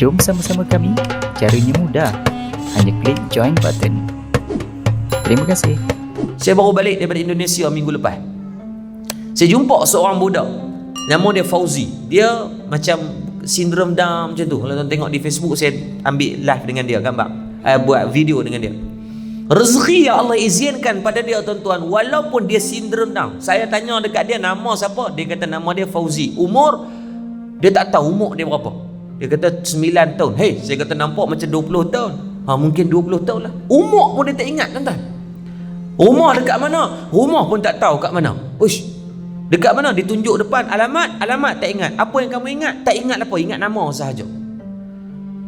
Jom sama-sama kami. Caranya mudah. Hanya klik join button. Terima kasih. Saya baru balik daripada Indonesia minggu lepas. Saya jumpa seorang budak, nama dia Fauzi. Dia macam sindrom Down macam tu. Kalau tuan tengok di Facebook, saya ambil live dengan dia, gambar, buat video dengan dia. Rezeki yang Allah izinkan pada dia, tuan-tuan, walaupun dia sindrom Down. Saya tanya dekat dia, nama siapa? Dia kata nama dia Fauzi. Umur, dia tak tahu umur dia berapa. Dia kata 9 tahun. Hey, saya kata nampak macam 20 tahun. Mungkin 20 tahun lah. Umur pun dia tak ingat, tuan-tuan. Rumah dekat mana? Rumah pun tak tahu kat mana. Uish, dekat mana? Ditunjuk depan alamat, alamat tak ingat. Apa yang kamu ingat? Tak ingat apa, ingat nama sahaja.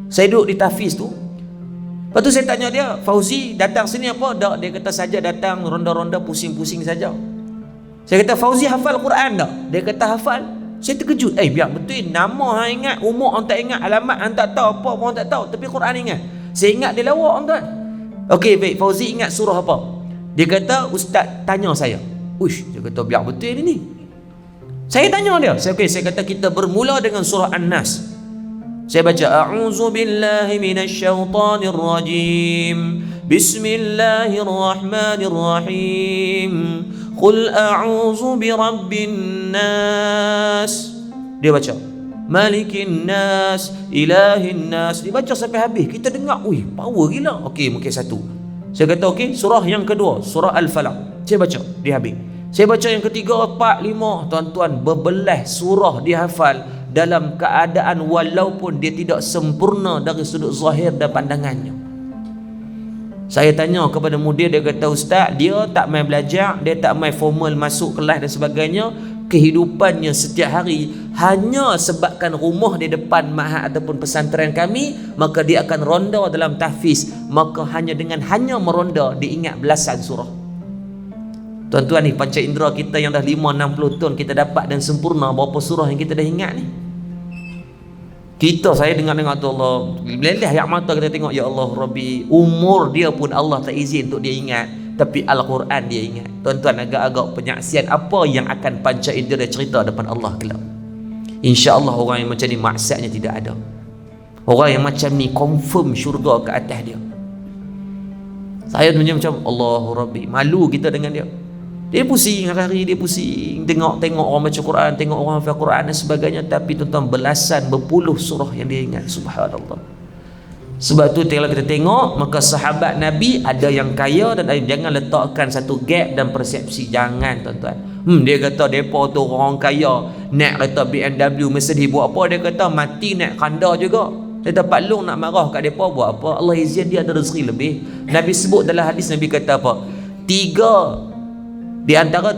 Saya duduk di Tafiz tu. Lepas tu saya tanya dia, Fauzi datang sini apa? Dia kata saja datang ronda-ronda pusing-pusing saja. Saya kata, Fauzi hafal Quran tak? Dia kata hafal. Saya terkejut. Biar betul, nama hang ingat, umur hang tak ingat, alamat hang tak tahu, apa pun hang tak tahu, tapi Quran ingat. Saya ingat dia lawak, tuan. Okey, baik, Fauzi ingat surah apa? Dia kata, ustaz tanya saya. Uish, dia kata biar betul ni. Saya tanya dia. Saya kata kita bermula dengan surah An-Nas. Saya baca, a'udzu billahi minasyaitonir rajim. Bismillahirrahmanirrahim. Qul a'udzu birabbin nas. Dia baca, Malikin nas, ilahin nas. Dia baca sampai habis. Kita dengar, power gila. Okey, mungkin satu. Saya kata okey, surah yang kedua, surah Al-Falaq. Saya baca, dia habis. Saya baca yang ketiga, 4, 5. Tuan-tuan, berbelah surah dia hafal dalam keadaan walaupun dia tidak sempurna dari sudut zahir dan pandangannya. Saya tanya kepada mudir, dia kata, ustaz, dia tak main belajar, dia tak main formal masuk kelas dan sebagainya. Kehidupannya setiap hari hanya sebabkan rumah di depan ma'had ataupun pesantren kami, maka dia akan ronda dalam tahfiz. Maka hanya meronda dia ingat belasan surah. Tuan-tuan, ni panca indera kita yang dah 5-60 tahun kita dapat dan sempurna, berapa surah yang kita dah ingat ni? Saya dengar-dengar tu Allah meleleh air mata, kita tengok, ya Allah Rabbi, umur dia pun Allah tak izin untuk dia ingat, tapi Al-Quran dia ingat. Tuan-tuan, agak-agak penyaksian apa yang akan panca indera cerita depan Allah kelak. InsyaAllah orang yang macam ni maksiatnya tidak ada. Orang yang macam ni confirm syurga ke atas dia. Saya macam Allah Rabbi, malu kita dengan dia. Dia pusing hari-hari, dia pusing tengok orang baca Quran, tengok orang hafal Quran dan sebagainya. Tapi tuan-tuan, belasan berpuluh surah yang dia ingat. Subhanallah. Sebab tu kalau kita tengok, maka sahabat Nabi ada yang kaya dan jangan letakkan satu gap dan persepsi. Jangan, tuan-tuan. Dia kata depa tu orang kaya, naik kereta BMW Mercedes buat apa? Dia kata mati naik kanda juga. Dia kata Pak Long nak marah kat depa buat apa? Allah izin dia ada rezeki lebih. Nabi sebut dalam hadis, Nabi kata apa? Di antara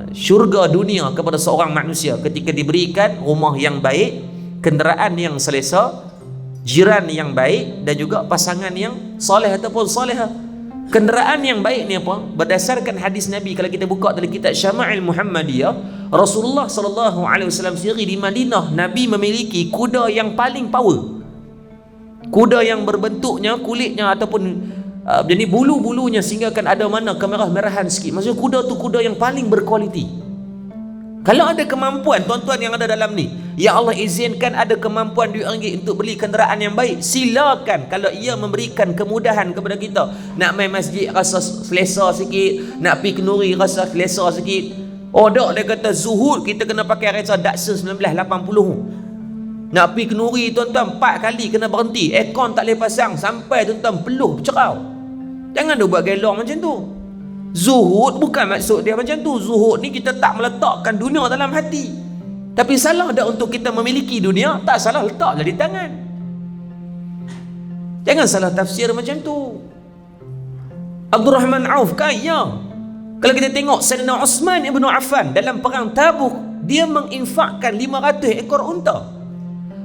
syurga dunia kepada seorang manusia ketika diberikan rumah yang baik, kenderaan yang selesa, jiran yang baik dan juga pasangan yang soleh ataupun soleha. Kenderaan yang baik ni apa? Berdasarkan hadis Nabi, kalau kita buka dalam kitab Syama'il Muhammadiyah, Rasulullah SAW sendiri di Madinah, Nabi memiliki kuda yang paling power. Kuda yang berbentuknya, kulitnya ataupun jadi bulu-bulunya sehingga kan ada mana kemerah-merahan sikit. Maksudnya kuda tu kuda yang paling berkualiti. Kalau ada kemampuan, tuan-tuan yang ada dalam ni, ya Allah izinkan ada kemampuan duit ringgit untuk beli kenderaan yang baik, silakan. Kalau ia memberikan kemudahan kepada kita, nak main masjid rasa selesa sikit, nak pergi kenduri rasa selesa sikit. Dia kata zuhud kita kena pakai kereta Datsun 1980. Nak pergi kenduri, tuan-tuan, 4 kali kena berhenti, aircon tak boleh pasang, sampai tuan-tuan peluh cerau. Jangan dia buat gelong macam tu. Zuhud bukan maksud dia macam tu. Zuhud ni kita tak meletakkan dunia dalam hati. Tapi salah dah untuk kita memiliki dunia, tak salah letaklah di tangan. Jangan salah tafsir macam tu. Abdul Rahman Auf kaya. Kalau kita tengok Sayyidina Uthman ibn Affan dalam perang Tabuk, dia menginfakkan 500 ekor unta.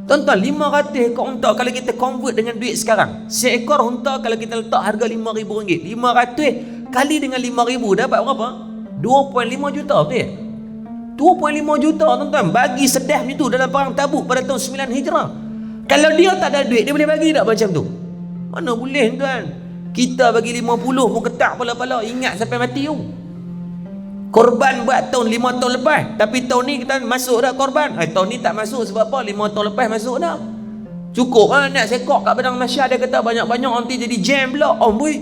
Tuan-tuan, 500 ekor unta kalau kita convert dengan duit sekarang, seekor unta kalau kita letak harga RM5,000, 500 kali dengan 5,000 dapat berapa? 2.5 juta, betul tak? 2.5 juta, tuan-tuan, bagi sedah macam tu dalam perang Tabuk pada tahun 9 Hijrah. Kalau dia tak ada duit, dia boleh bagi tak macam tu? Mana boleh, tuan. Kita bagi 50 pun ketak pala-pala, ingat sampai mati tu. Korban buat tahun 5 tahun lepas, tapi tahun ni kita masuk dah korban. Tahun ni tak masuk sebab apa? 5 tahun lepas masuk dah. Cukup lah nak sekok kat Padang Masyar, dia kata banyak-banyak nanti jadi jam pula. Boy,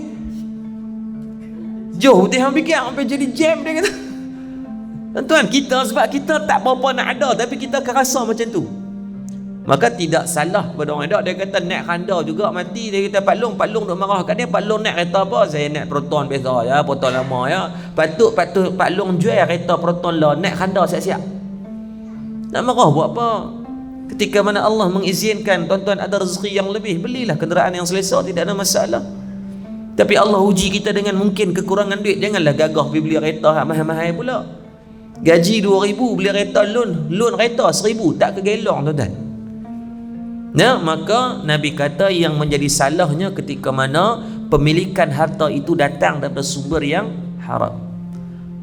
jauh dia hang fikir sampai jadi jam, dia kata. Tuan-tuan, kita sebab kita tak berapa nak ada, tapi kita akan rasa macam tu. Maka tidak salah pada orang ada. Dia kata naik khanda juga mati. Dia kata Pak Long duk marah kat dia. Pak Long naik kereta apa? Saya naik Proton biasa ya, Proton lama ya. Patut Pak Long jual kereta Proton lah, naik khanda siap-siap. Nak marah buat apa? Ketika mana Allah mengizinkan tuan-tuan ada rezeki yang lebih, belilah kenderaan yang selesa, tidak ada masalah. Tapi Allah uji kita dengan mungkin kekurangan duit. Janganlah gagah pergi beli kereta mahal-mahal pula. Gaji 2,000 beli kereta loan kereta 1,000, tak kegelong tuan-tuan. Nah, maka Nabi kata yang menjadi salahnya ketika mana pemilikan harta itu datang daripada sumber yang haram.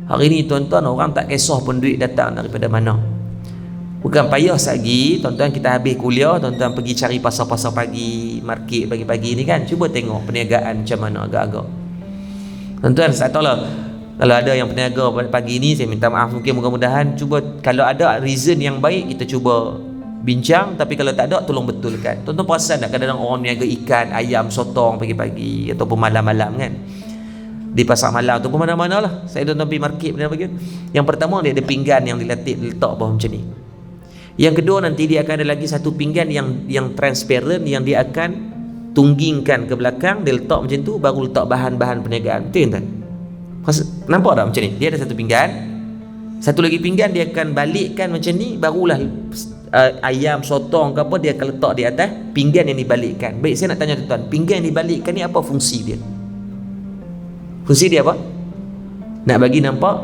Hari ini tuan-tuan, orang tak kisah pun duit datang daripada mana. Bukan payah lagi tuan-tuan, kita habis kuliah, tuan-tuan pergi cari pasar-pasar pagi, market pagi-pagi ni kan. Cuba tengok perniagaan macam mana agak-agak. Tuan-tuan, saya tahu lah kalau ada yang peniaga pagi ni, saya minta maaf, mungkin mudah-mudahan cuba kalau ada reason yang baik kita cuba bincang, tapi kalau tak ada tolong betulkan. Tuan-tuan perasan tak kadang-kadang orang niaga ikan, ayam, sotong pagi-pagi ataupun malam-malam kan, di pasar malam ataupun mana-mana lah. Saya tuan-tuan pergi market pagi. Yang pertama dia ada pinggan yang diletak bawah macam ni. Yang kedua nanti dia akan ada lagi satu pinggan yang transparent yang dia akan tunggingkan ke belakang, dia letak macam tu, baru letak bahan-bahan perniagaan. Betul kan? Nampak tak macam ni? Dia ada satu pinggan, satu lagi pinggan dia akan balikkan macam ni, barulah ayam, sotong ke apa dia akan letak di atas pinggan yang dibalikkan. Baik, saya nak tanya tuan-tuan, pinggan yang dibalikkan ni apa fungsi dia? Fungsi dia apa? Nak bagi nampak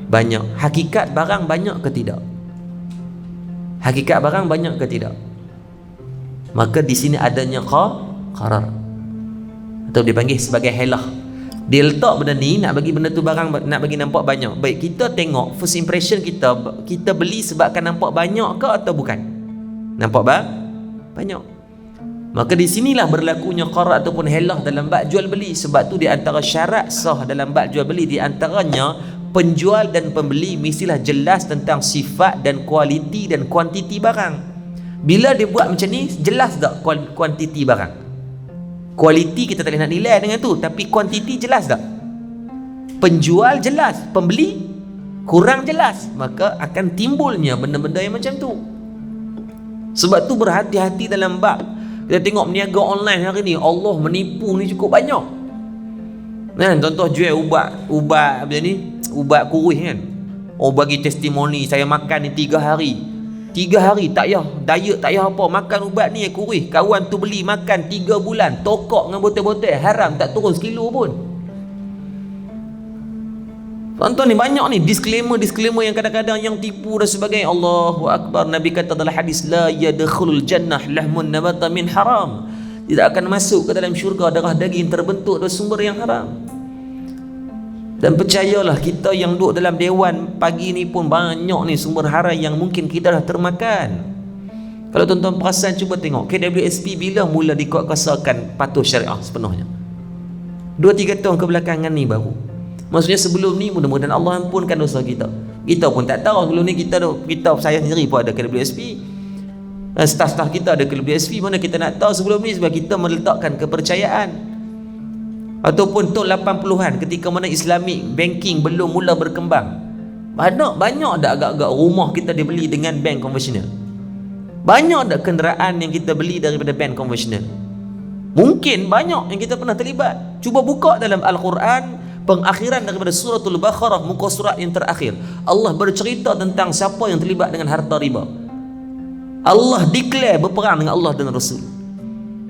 banyak. Hakikat barang banyak ke tidak? Hakikat barang banyak ke tidak? Maka di sini adanya qarar, atau dipanggil sebagai helah. Dia letak benda ni nak bagi benda tu barang, nak bagi nampak banyak. Baik, kita tengok first impression kita beli sebabkan nampak banyak ke atau bukan? Nampak banyak. Maka di sinilah berlakunya qarar ataupun helah dalam bab jual beli. Sebab tu di antara syarat sah dalam bab jual beli, di antaranya penjual dan pembeli mestilah jelas tentang sifat dan kualiti dan kuantiti barang. Bila dia buat macam ni, jelas tak kuantiti barang? Kualiti kita tak boleh nak nilai dengan tu, tapi kuantiti jelas tak? Penjual jelas, pembeli kurang jelas, maka akan timbulnya benda-benda yang macam tu. Sebab tu berhati-hati dalam bab. Kita tengok meniaga online hari ni, Allah menipu ni cukup banyak. Kan, contoh jual ubat macam ni, ubat kurus kan. Oh, bagi testimoni, saya makan ni 3 hari tak payah diet, tak payah apa, makan ubat ni kurus. Kawan tu beli makan 3 bulan, tokok dengan botol-botol, haram, tak turun sekilo pun. Tuan-tuan ni banyak ni disclaimer yang kadang-kadang yang tipu dan sebagainya. Allahu Akbar. Nabi kata dalam hadis, la yadkhulul jannah lahmun nabata min haram. Tidak akan masuk ke dalam syurga darah daging terbentuk dari sumber yang haram. Dan percayalah, kita yang duduk dalam dewan pagi ni pun banyak ni sumber haram yang mungkin kita dah termakan. Kalau tuan-tuan perasan, cuba tengok KWSP bila mula dikuatkuasakan patuh syariah sepenuhnya? 2-3 tahun kebelakangan ni baru. Maksudnya sebelum ni mudah-mudahan Allah ampunkan dosa kita. Kita pun tak tahu sebelum ni kita saya sendiri pun ada KWSP. Staf-staf kita ada KWSP, mana kita nak tahu sebelum ni, sebab kita meletakkan kepercayaan. Ataupun tahun 80-an ketika mana Islamic banking belum mula berkembang, banyak dah agak-agak rumah kita dibeli dengan bank konvensional. Banyak dah kenderaan yang kita beli daripada bank konvensional. Mungkin banyak yang kita pernah terlibat. Cuba buka dalam Al-Quran, pengakhiran daripada suratul Baqarah, muka surat yang terakhir, Allah bercerita tentang siapa yang terlibat dengan harta riba. Allah declare berperang dengan Allah dan Rasul,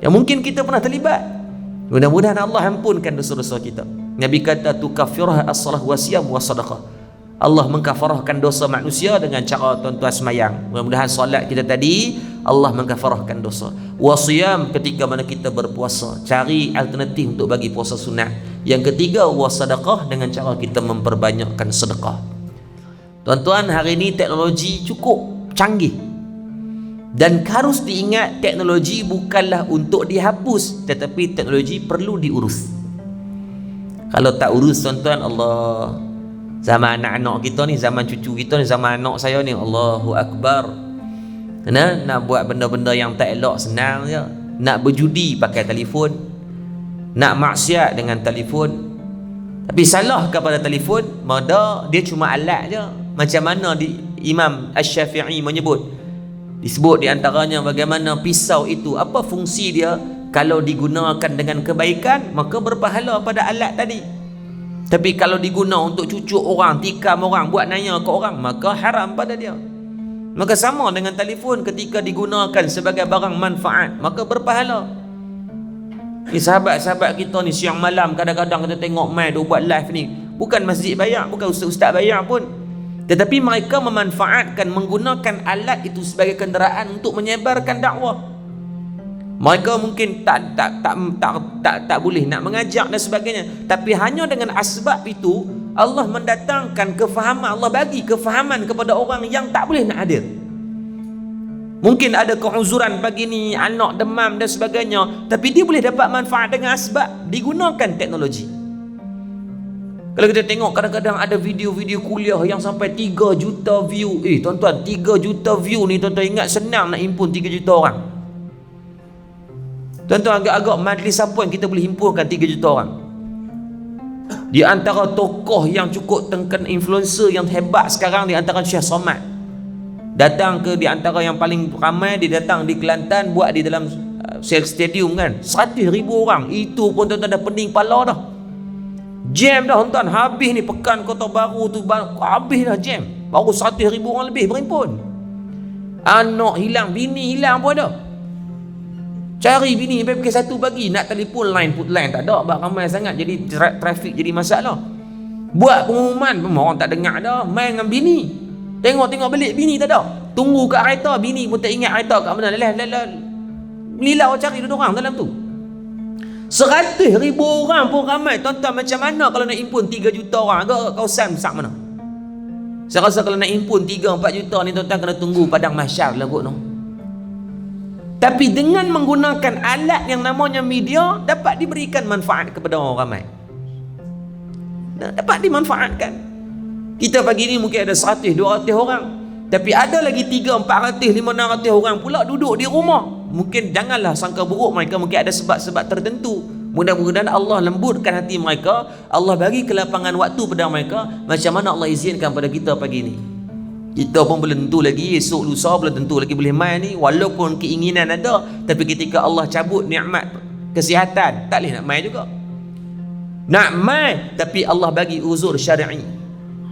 yang mungkin kita pernah terlibat. Mudah-mudahan Allah ampunkan dosa-dosa kita. Nabi kata tukaffirah as-salah wa siyam wa sadaqah. Allah mengkafarahkan dosa manusia dengan cara tuan-tuan semayang. Mudah-mudahan solat kita tadi Allah mengkafarahkan dosa. Wa siyam, ketika mana kita berpuasa, cari alternatif untuk bagi puasa sunat. Yang ketiga, wa sadaqah, dengan cara kita memperbanyakkan sedekah. Tuan-tuan, hari ini teknologi cukup canggih. Dan harus diingat, teknologi bukanlah untuk dihapus, tetapi teknologi perlu diurus. Kalau tak urus tuan-tuan, Allah, Zaman anak-anak kita ni, zaman cucu kita ni, zaman anak saya ni, Allahu Akbar. Nak buat benda-benda yang tak elok senang je. Nak berjudi pakai telefon, nak maksiat dengan telefon. Tapi salah kepada telefon, maka dia cuma alat je. Macam mana Imam Asy-Syafi'i menyebut, disebut di antaranya bagaimana pisau itu, apa fungsi dia? Kalau digunakan dengan kebaikan, maka berpahala pada alat tadi. Tapi kalau diguna untuk cucuk orang, tikam orang, buat naya ke orang, maka haram pada dia. Maka sama dengan telefon, ketika digunakan sebagai barang manfaat, maka berpahala. Ni sahabat-sahabat kita ni siang malam kadang-kadang kita tengok mai dia buat live ni, bukan masjid bayar, bukan ustaz-ustaz bayar pun, tetapi mereka memanfaatkan, menggunakan alat itu sebagai kenderaan untuk menyebarkan dakwah. Mereka mungkin tak boleh nak mengajak dan sebagainya, tapi hanya dengan asbab itu Allah mendatangkan kefahaman, Allah bagi kefahaman kepada orang yang tak boleh nak hadir. Mungkin ada keuzuran pagi ni, anak demam dan sebagainya, tapi dia boleh dapat manfaat dengan asbab digunakan teknologi. Kalau kita tengok kadang-kadang ada video-video kuliah yang sampai 3 juta view. Tuan-tuan, 3 juta view ni tuan-tuan ingat senang nak himpun 3 juta orang? Tuan-tuan, agak-agak majlis apa yang kita boleh himpunkan 3 juta orang? Di antara tokoh yang cukup tengkan, influencer yang hebat sekarang, di antara Syekh Somad. Datang ke di antara yang paling ramai, dia datang di Kelantan, buat di dalam Shell Stadium kan, 100,000 orang. Itu pun tuan-tuan dah pening kepala dah. Jam dah tuan-tuan, habis ni pekan Kota Baru tu, habis dah jam. Baru 100,000 orang lebih berhimpun. Anak hilang, bini hilang pun ada. Cari bini sampai pukul 1 pagi, nak telefon line, put line tak ada, sebab ramai sangat, jadi trafik jadi masalah. Buat pengumuman, orang tak dengar dah, main dengan bini. Tengok balik bini tak ada. Tunggu kat kereta, bini pun tak ingat kereta kat mana. Lilau cari dua orang dalam tu. 100,000 orang pun ramai. Tuan-tuan, macam mana kalau nak impun 3 juta orang? Agak kawasan besar mana? Saya rasa kalau nak impun 3-4 juta ni, tuan-tuan kena tunggu padang mahsyar lah kot no. Tapi dengan menggunakan alat yang namanya media, dapat diberikan manfaat kepada orang ramai. Dapat dimanfaatkan. Kita pagi ni mungkin ada 100-200 orang, tapi ada lagi 300-400-500 orang pula duduk di rumah. Mungkin janganlah sangka buruk, mereka mungkin ada sebab-sebab tertentu. Mudah-mudahan Allah lembutkan hati mereka, Allah bagi kelapangan waktu pada mereka, macam mana Allah izinkan pada kita pagi ni. Kita pun belum tentu lagi esok lusa, belum tentu lagi boleh main ni. Walaupun keinginan ada, tapi ketika Allah cabut nikmat kesihatan, tak boleh nak main juga. Nak main, tapi Allah bagi uzur syar'i.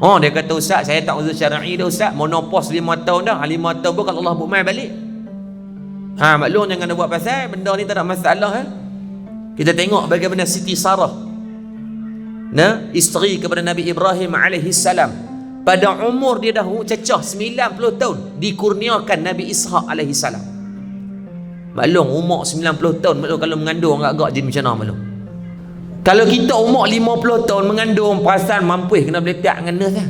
Dia kata, ustaz, saya tak uzur syar'i dah ustaz, monopos 5 tahun dah. 5 tahun pun kalau Allah buat main balik. Maklum jangan buat pasal benda ni tak ada masalah. Kita tengok bagaimana Siti Sarah, isteri kepada Nabi Ibrahim alaihi salam, pada umur dia dah cecah 90 tahun dikurniakan Nabi Ishaq alaihi salam. Maklum umur 90 tahun, maklum kalau mengandung agak jadi macam mana maklum. Kalau kita umur 50 tahun mengandung, perasaan mampu kena beletak dengan nurse.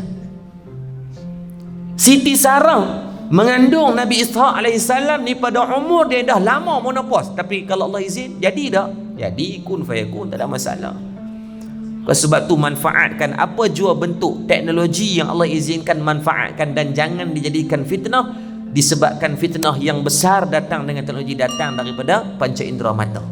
Siti Sarah mengandung Nabi Ishaq alaihissalam ni pada umur dia dah lama monopos, tapi kalau Allah izin jadi dah, jadi kun fayakun, tak ada masalah. Sebab tu manfaatkan apa jua bentuk teknologi yang Allah izinkan, manfaatkan, dan jangan dijadikan fitnah. Disebabkan fitnah yang besar datang dengan teknologi, datang daripada panca indera mata.